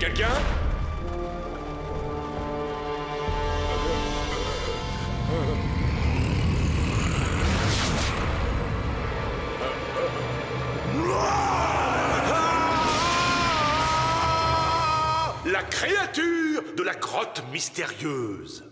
quelqu'un? La créature de la grotte mystérieuse.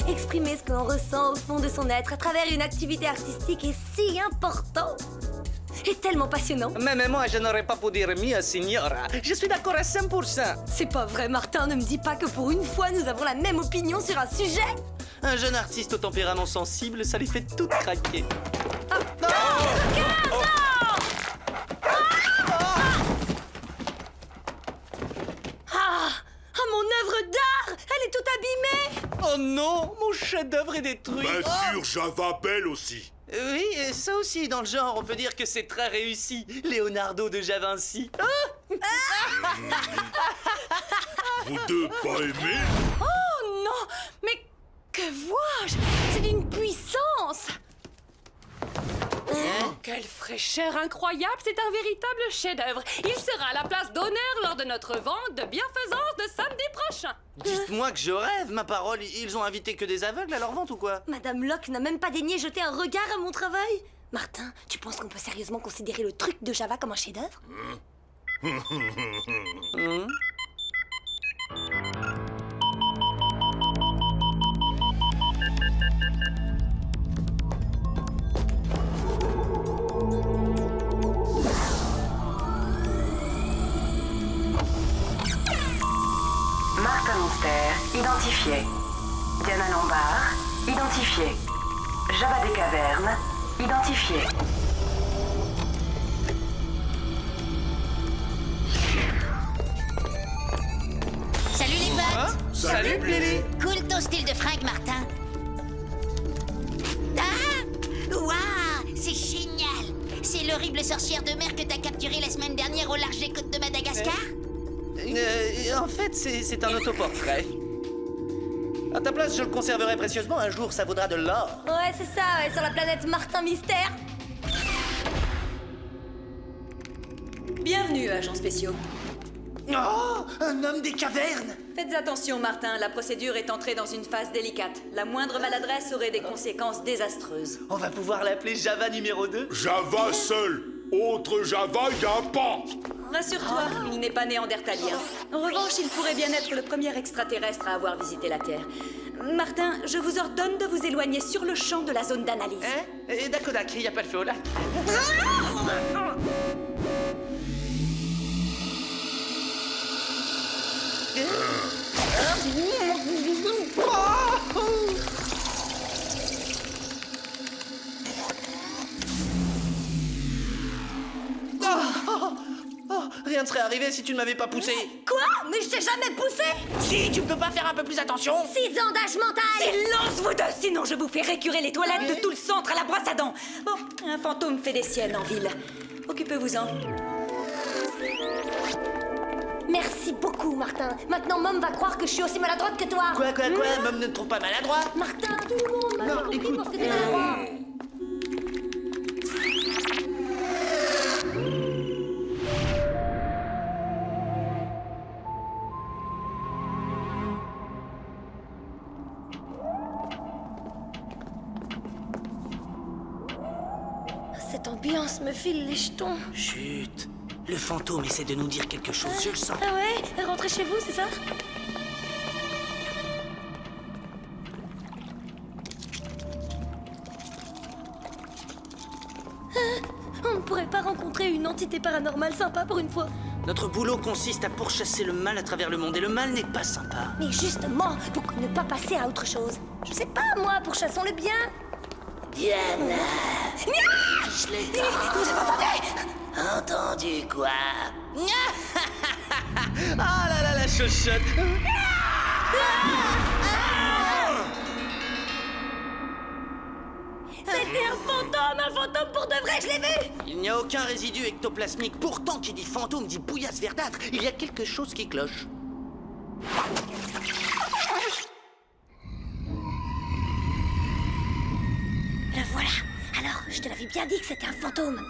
Exprimer ce que l'on ressent au fond de son être à travers une activité artistique est si important et tellement passionnant. Même moi, je n'aurais pas pu dire mieux, signora. Je suis d'accord à 100%. C'est pas vrai, Martin, ne me dis pas que pour une fois nous avons la même opinion sur un sujet. Un jeune artiste au tempérament sensible, ça lui fait tout craquer. Mon œuvre d'art, elle est toute abîmée. Oh non, mon chef-d'œuvre est détruit. Peinture Java belle aussi. Oui, et ça aussi, dans le genre, on peut dire que c'est très réussi. Leonardo de Javinci. Vous deux pas aimés? Oh non, mais que vois-je? C'est d'une puissance. Quelle fraîcheur incroyable, c'est un véritable chef-d'œuvre. Il sera à la place d'honneur lors de notre vente de bienfaisance de samedi prochain. Dites-moi que je rêve, ma parole. Ils ont invité que des aveugles à leur vente ou quoi? Madame Locke n'a même pas daigné jeter un regard à mon travail. Martin, tu penses qu'on peut sérieusement considérer le truc de Java comme un chef-d'œuvre? Martin Mystère, identifié. Diana Lombard, identifié. Java des Cavernes, identifié. Salut les potes! Salut, Lily. Cool ton style de fringue, Martin. Ah! Waouh! C'est génial! C'est l'horrible sorcière de mer que t'as capturée la semaine dernière au large des côtes de Madagascar? En fait, c'est un autoportrait. À ta place, je le conserverai précieusement. Un jour, ça vaudra de l'or. Ouais, c'est ça, ouais, sur la planète Martin Mystère. Bienvenue, agents spéciaux. Oh, un homme des cavernes. Faites attention, Martin, la procédure est entrée dans une phase délicate. La moindre maladresse aurait des conséquences désastreuses. On va pouvoir l'appeler Java numéro 2. Java seul. Autre Java, y a pas. Rassure-toi, il n'est pas néandertalien. En revanche, il pourrait bien être le premier extraterrestre à avoir visité la Terre. Martin, je vous ordonne de vous éloigner sur le champ de la zone d'analyse. Hein? Et Dakodak, il n'y a pas le feu au lac. Rien ne serait arrivé si tu ne m'avais pas poussé. Quoi? Mais je t'ai jamais poussé. Si, tu peux pas faire un peu plus attention? 6 ans d'âge mental. Silence, vous deux! Sinon, je vous fais récurer les toilettes de tout le centre à la brosse à dents. Bon, un fantôme fait des siennes en ville. Occupez-vous-en. Merci beaucoup, Martin. Maintenant, Mom va croire que je suis aussi maladroite que toi. Quoi, Mom ne te trouve pas maladroit? Martin, tout le monde m'a compris parce que t'es maladroit. Cette ambiance me file les jetons. Chut. Le fantôme essaie de nous dire quelque chose, je le sens. Ah ouais? Rentrez chez vous, c'est ça? pourrait pas rencontrer une entité paranormale sympa pour une fois? Notre boulot consiste à pourchasser le mal à travers le monde, et le mal n'est pas sympa. Mais justement, pourquoi ne pas passer à autre chose? Je sais pas, moi, pourchassons le bien. Diana, Je l'ai vous avez entendu quoi? Ah là là, la chochotte. C'était un fantôme pour de vrai, je l'ai vu! Il n'y a aucun résidu ectoplasmique. Pourtant, qui dit fantôme dit bouillasse verdâtre. Il y a quelque chose qui cloche. Le voilà. Alors, je te l'avais bien dit que c'était un fantôme.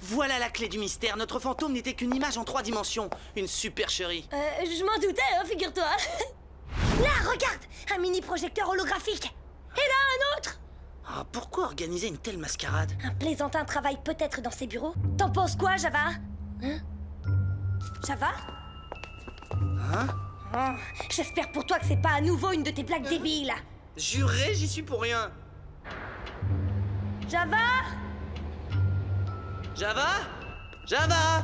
Voilà la clé du mystère. Notre fantôme n'était qu'une image en 3 dimensions. Une supercherie. Je m'en doutais, hein, figure-toi. Là, regarde! Un mini projecteur holographique. Et là, un autre! Ah, pourquoi organiser une telle mascarade? Un plaisantin travaille peut-être dans ses bureaux. T'en penses quoi, Java? Hein? Java? Hein? Oh, j'espère pour toi que c'est pas à nouveau une de tes blagues débiles. Juré, j'y suis pour rien. Java? Java? Java?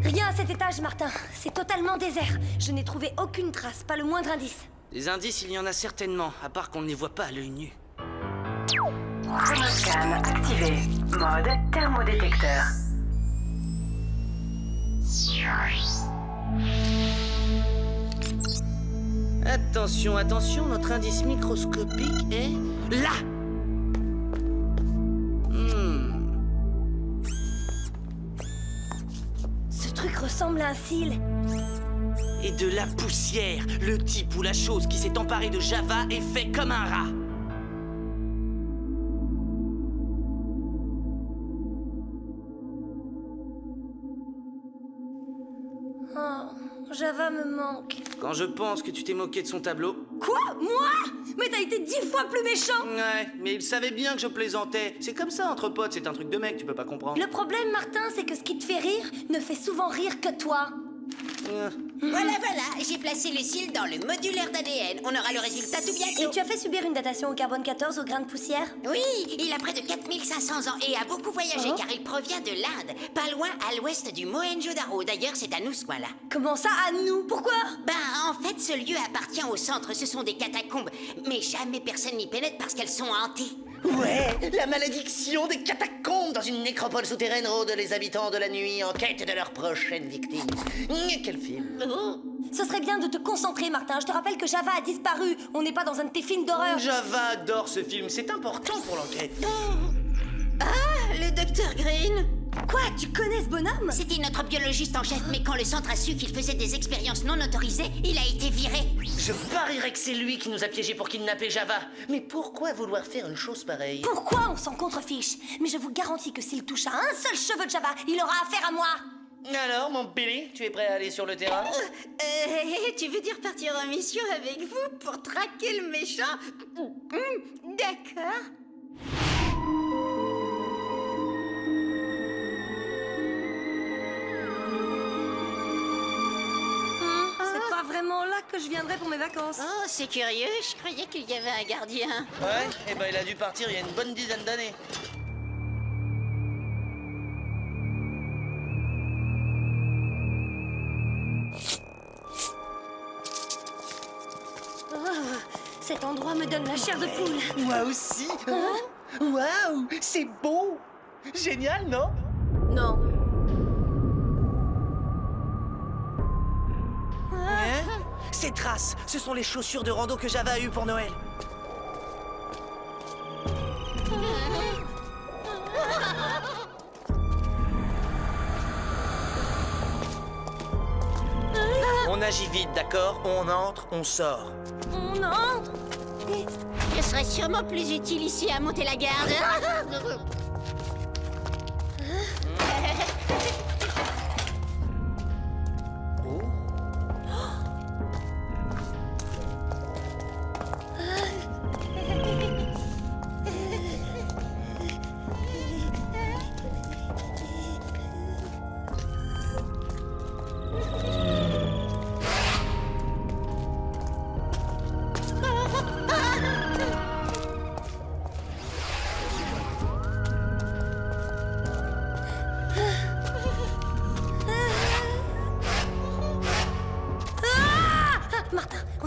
Rien à cet étage, Martin. C'est totalement désert. Je n'ai trouvé aucune trace, pas le moindre indice. Des indices, il y en a certainement, à part qu'on ne les voit pas à l'œil nu. Chronoscan activé. Mode thermodétecteur. Attention, attention, notre indice microscopique est... là! Ce truc ressemble à un cil. Et de la poussière. Le type ou la chose qui s'est emparé de Java est fait comme un rat. Oh, Java me manque. Quand je pense que tu t'es moqué de son tableau... Quoi? Moi? Mais t'as été 10 fois plus méchant! Ouais, mais il savait bien que je plaisantais. C'est comme ça, entre potes, c'est un truc de mec, tu peux pas comprendre. Le problème, Martin, c'est que ce qui te fait rire ne fait souvent rire que toi. Voilà, j'ai placé le cil dans le modulaire d'ADN. On aura le résultat tout bientôt. Et tu as fait subir une datation au carbone 14 au grain de poussière? Oui, il a près de 4500 ans et a beaucoup voyagé car il provient de l'Inde, pas loin à l'ouest du Mohenjo-Daro. D'ailleurs, c'est à nous ce coin-là. Comment ça, à nous? Pourquoi? En fait, ce lieu appartient au centre. Ce sont des catacombes. Mais jamais personne n'y pénètre parce qu'elles sont hantées. Ouais, la malédiction des catacombes dans une nécropole souterraine rôde les habitants de la nuit en quête de leur prochaine victime. Quel film. Ce serait bien de te concentrer, Martin. Je te rappelle que Java a disparu. On n'est pas dans un de tes films d'horreur. Java adore ce film, c'est important pour l'enquête. Le docteur Green. Quoi? Tu connais ce bonhomme? C'était notre biologiste en chef, mais quand le centre a su qu'il faisait des expériences non autorisées, il a été viré. Je parierais que c'est lui qui nous a piégés pour kidnapper Java. Mais pourquoi vouloir faire une chose pareille? Pourquoi on s'en contrefiche? Mais je vous garantis que s'il touche à un seul cheveu de Java, il aura affaire à moi. Alors, mon Billy, tu es prêt à aller sur le terrain? Tu veux dire partir en mission avec vous pour traquer le méchant? D'accord. C'est pas vraiment là que je viendrai pour mes vacances. Oh, c'est curieux, je croyais qu'il y avait un gardien. Ouais, et ben il a dû partir il y a une bonne dizaine d'années. Cet endroit me donne la chair de poule. Moi aussi. Waouh, c'est beau. Génial, non? Non. Ces traces, ce sont les chaussures de rando que Java a eues pour Noël. On agit vite, d'accord? On entre, on sort. On entre. Je serais sûrement plus utile ici à monter la garde.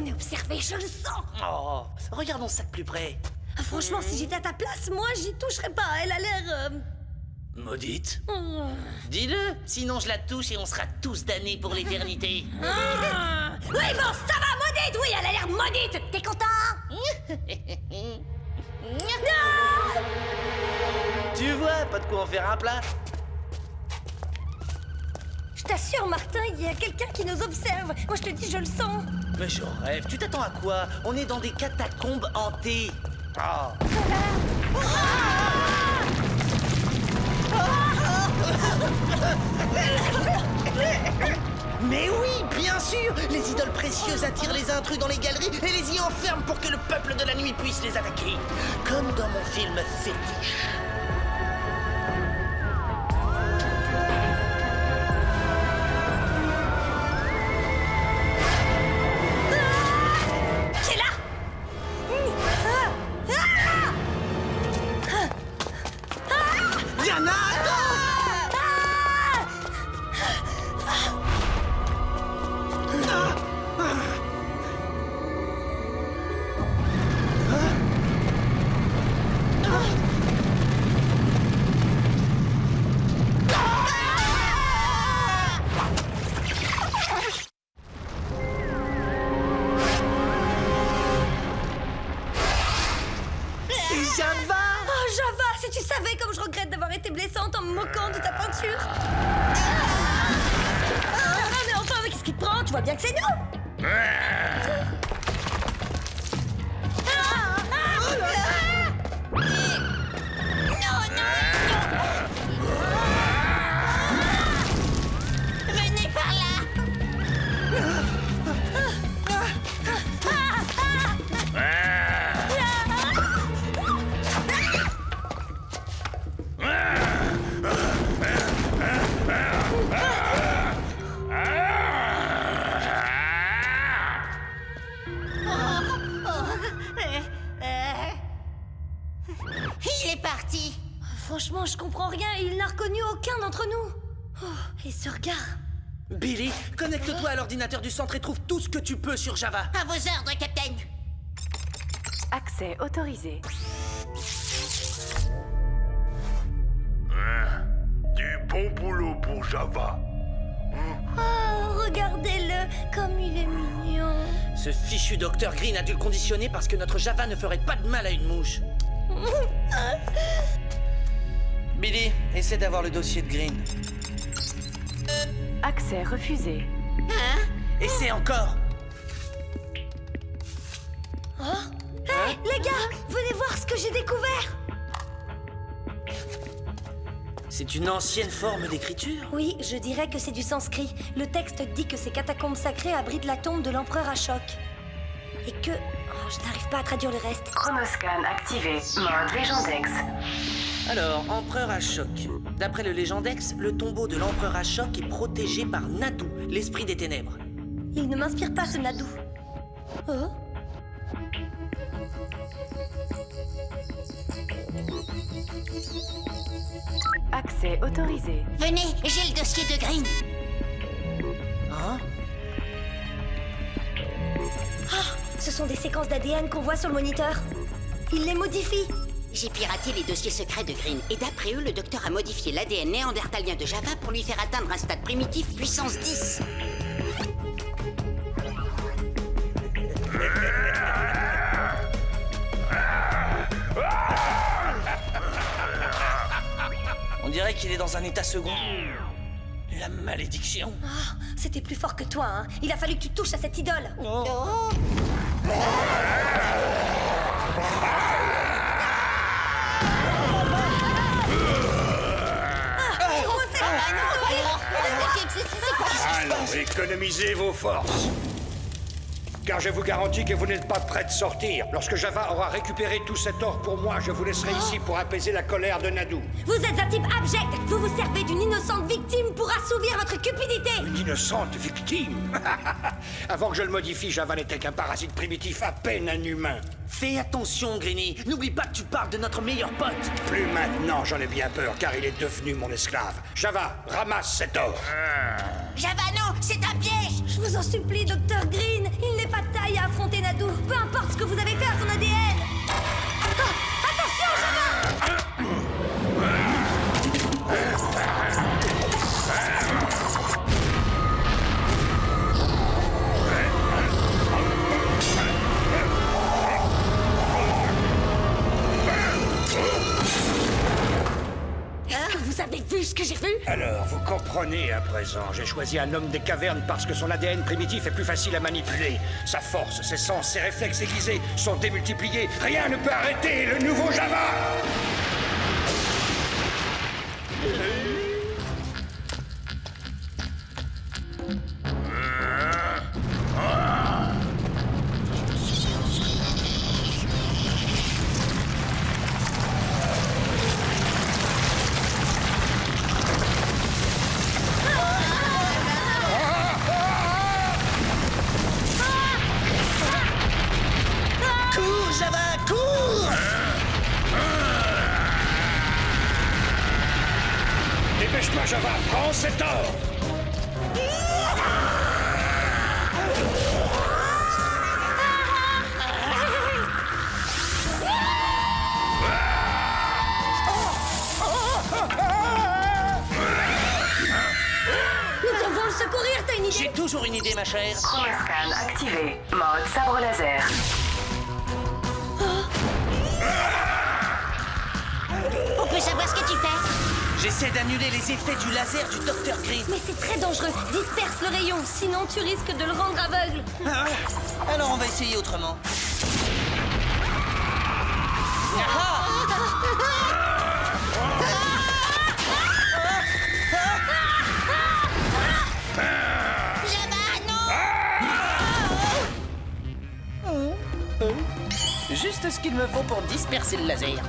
On est observé, je le sens. Oh, regardons ça de plus près. Ah, franchement, si j'étais à ta place, moi, j'y toucherais pas. Elle a l'air... Maudite. Dis-le, sinon je la touche et on sera tous damnés pour l'éternité. Oui, bon, ça va, maudite. Oui, elle a l'air maudite. T'es content? Tu vois, pas de quoi en faire un plat. Je t'assure, Martin, il y a quelqu'un qui nous observe. Moi, je te dis, je le sens. Mais je rêve, tu t'attends à quoi? On est dans des catacombes hantées. Ah. Mais oui, bien sûr! Les idoles précieuses attirent les intrus dans les galeries et les y enferment pour que le peuple de la nuit puisse les attaquer. Comme dans mon film Fétiche. Qui est là? Diana, c'est Java! Oh, Java, si tu savais comme je regrette d'avoir été blessante en me moquant de ta peinture. Mais enfin, mais qu'est-ce qui te prend? Tu vois bien que c'est nous. Venez par là. Il est parti. Franchement, je comprends rien. Il n'a reconnu aucun d'entre nous. Oh, et ce regard. Billy, connecte-toi à l'ordinateur du centre et trouve tout ce que tu peux sur Java. À vos ordres, capitaine. Accès autorisé. Du bon boulot pour Java. Oh, regardez-le, comme il est mignon. Ce fichu Dr Green a dû le conditionner parce que notre Java ne ferait pas de mal à une mouche. Billy, essaie d'avoir le dossier de Green. Accès refusé. Essaie encore. Hé, les gars, venez voir ce que j'ai découvert. C'est une ancienne forme d'écriture. Oui, je dirais que c'est du sanskrit. Le texte dit que ces catacombes sacrées abritent la tombe de l'empereur Ashok. Et que... Oh, je n'arrive pas à traduire le reste. Chronoscan activé. Mode Légendex. Alors, empereur Ashok. D'après le Légendex, le tombeau de l'empereur Ashok est protégé par Nadu, l'esprit des ténèbres. Il ne m'inspire pas, ce Nadu. Oh? Accès autorisé. Venez, j'ai le dossier de Green. Hein? Ce sont des séquences d'ADN qu'on voit sur le moniteur. Il les modifie. J'ai piraté les dossiers secrets de Green et d'après eux, le docteur a modifié l'ADN néandertalien de Java pour lui faire atteindre un stade primitif puissance 10. On dirait qu'il est dans un état second. La malédiction. Ah, c'était plus fort que toi, hein. Il a fallu que tu touches à cette idole. Alors, économisez vos forces. Car je vous garantis que vous n'êtes pas prêts de sortir. Lorsque Java aura récupéré tout cet or pour moi, je vous laisserai ici pour apaiser la colère de Nadu. Vous êtes un type abject. Vous vous servez d'une innocente victime pour assouvir votre cupidité. Une innocente victime. Avant que je le modifie, Java n'était qu'un parasite primitif, à peine un humain. Fais attention, Greeny. N'oublie pas que tu parles de notre meilleur pote. Plus maintenant, j'en ai bien peur, car il est devenu mon esclave. Java, ramasse cet or. Java, non, c'est un piège. Je vous en supplie, Dr. Green, il n'est pas de taille à affronter Nadu, peu importe ce que vous avez fait à son ADN. Oh, attention, Java! Est-ce que vous avez vu ce que j'ai vu? Alors, vous comprenez à présent. J'ai choisi un homme des cavernes parce que son ADN primitif est plus facile à manipuler. Sa force, ses sens, ses réflexes aiguisés sont démultipliés. Rien ne peut arrêter le nouveau Java! Cours, Java, cours! Dépêche-toi, Java, prends cet or! Nous devons le secourir, t'as une idée? J'ai toujours une idée, ma chère. Chromoscan activé. Mode sabre laser. On peut savoir ce que tu fais? J'essaie d'annuler les effets du laser du Dr. Green. Mais c'est très dangereux, disperse le rayon, sinon tu risques de le rendre aveugle. Ah, alors on va essayer autrement. Ah! Java, non! Juste ce qu'il me faut pour disperser le laser.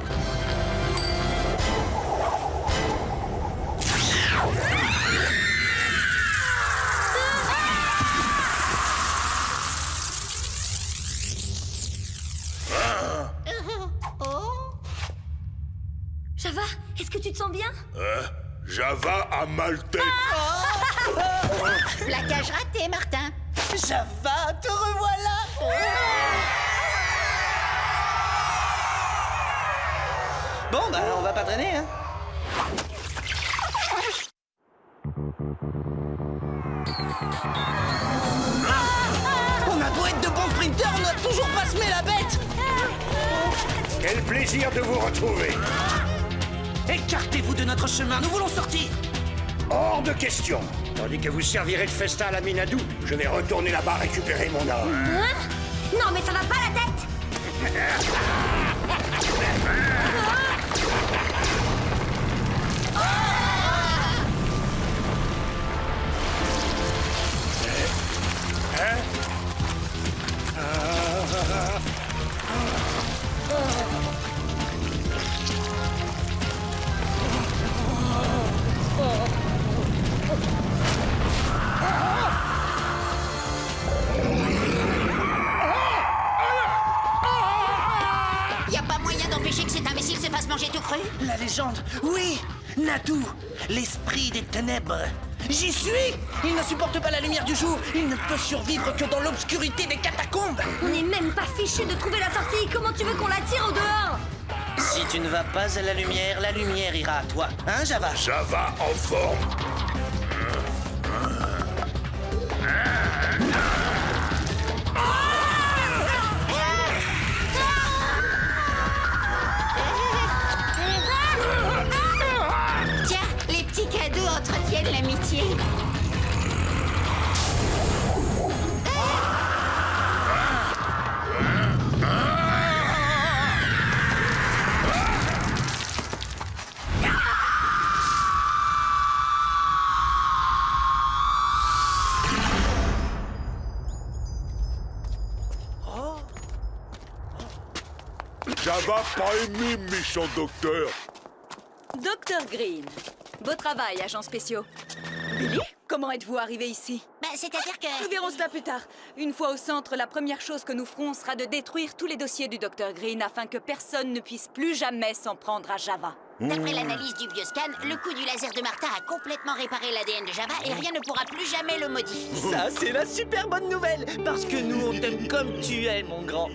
Java, est-ce que tu te sens bien? Java a mal tête. Plaquage raté, Martin. Java, te revoilà! Bon, bah, on va pas traîner, hein. On a beau être de bons sprinteurs, on n'a toujours pas semé la bête! Quel plaisir de vous retrouver! Écartez-vous de notre chemin, nous voulons sortir! Hors de question! Tandis que vous servirez de festin à la Minadou, je vais retourner là-bas récupérer mon or. Hein? Non, mais ça va pas la tête! Y a pas moyen d'empêcher que cet imbécile se fasse manger tout cru? La légende, oui! Nadu, l'esprit des ténèbres. J'y suis! Il ne supporte pas la lumière du jour. Il ne peut survivre que dans l'obscurité des catacombes. On n'est même pas fichu de trouver la sortie. Comment tu veux qu'on la tire au dehors? Si tu ne vas pas à la lumière ira à toi. Hein, Java? Java en forme. Tiens, les petits cadeaux entretiennent l'amitié. Java pas aimé, méchant docteur. Dr. Green. Beau travail, agents spéciaux. Billy, comment êtes-vous arrivé ici? Ben, c'est-à-dire que... Nous verrons cela plus tard. Une fois au centre, la première chose que nous ferons sera de détruire tous les dossiers du Dr Green afin que personne ne puisse plus jamais s'en prendre à Java. D'après l'analyse du bioscan, le coup du laser de Martha a complètement réparé l'ADN de Java et rien ne pourra plus jamais le modifier. Ça, c'est la super bonne nouvelle. Parce que nous, on t'aime comme tu es, mon grand.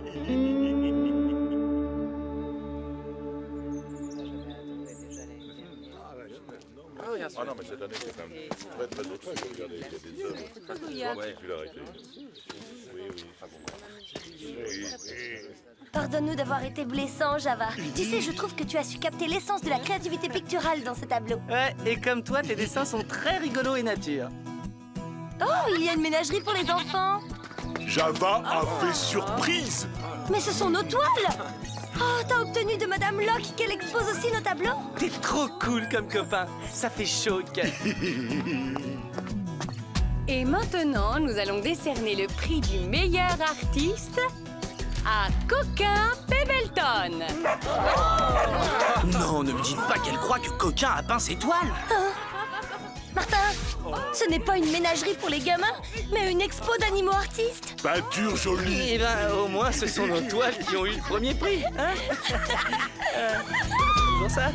Ah non, mais cette année, c'est quand même très très autre chose. Regardez, il y a des particularités. Pardonne-nous d'avoir été blessant, Java. Tu sais, je trouve que tu as su capter l'essence de la créativité picturale dans ce tableau. Ouais, et comme toi, tes dessins sont très rigolos et nature. Oh, il y a une ménagerie pour les enfants. Java a fait surprise. Mais ce sont nos toiles. Oh, t'as obtenu de Madame Locke qu'elle expose aussi nos tableaux? T'es trop cool comme copain. Ça fait chaud au cœur. Et maintenant, nous allons décerner le prix du meilleur artiste à Coquin Pebbleton. Non, ne me dites pas qu'elle croit que Coquin a peint ses toiles. Martin, ce n'est pas une ménagerie pour les gamins, mais une expo d'animaux artistes. Peinture jolie. Eh ben, au moins, ce sont nos toiles qui ont eu le premier prix, hein. Pour ça, hein.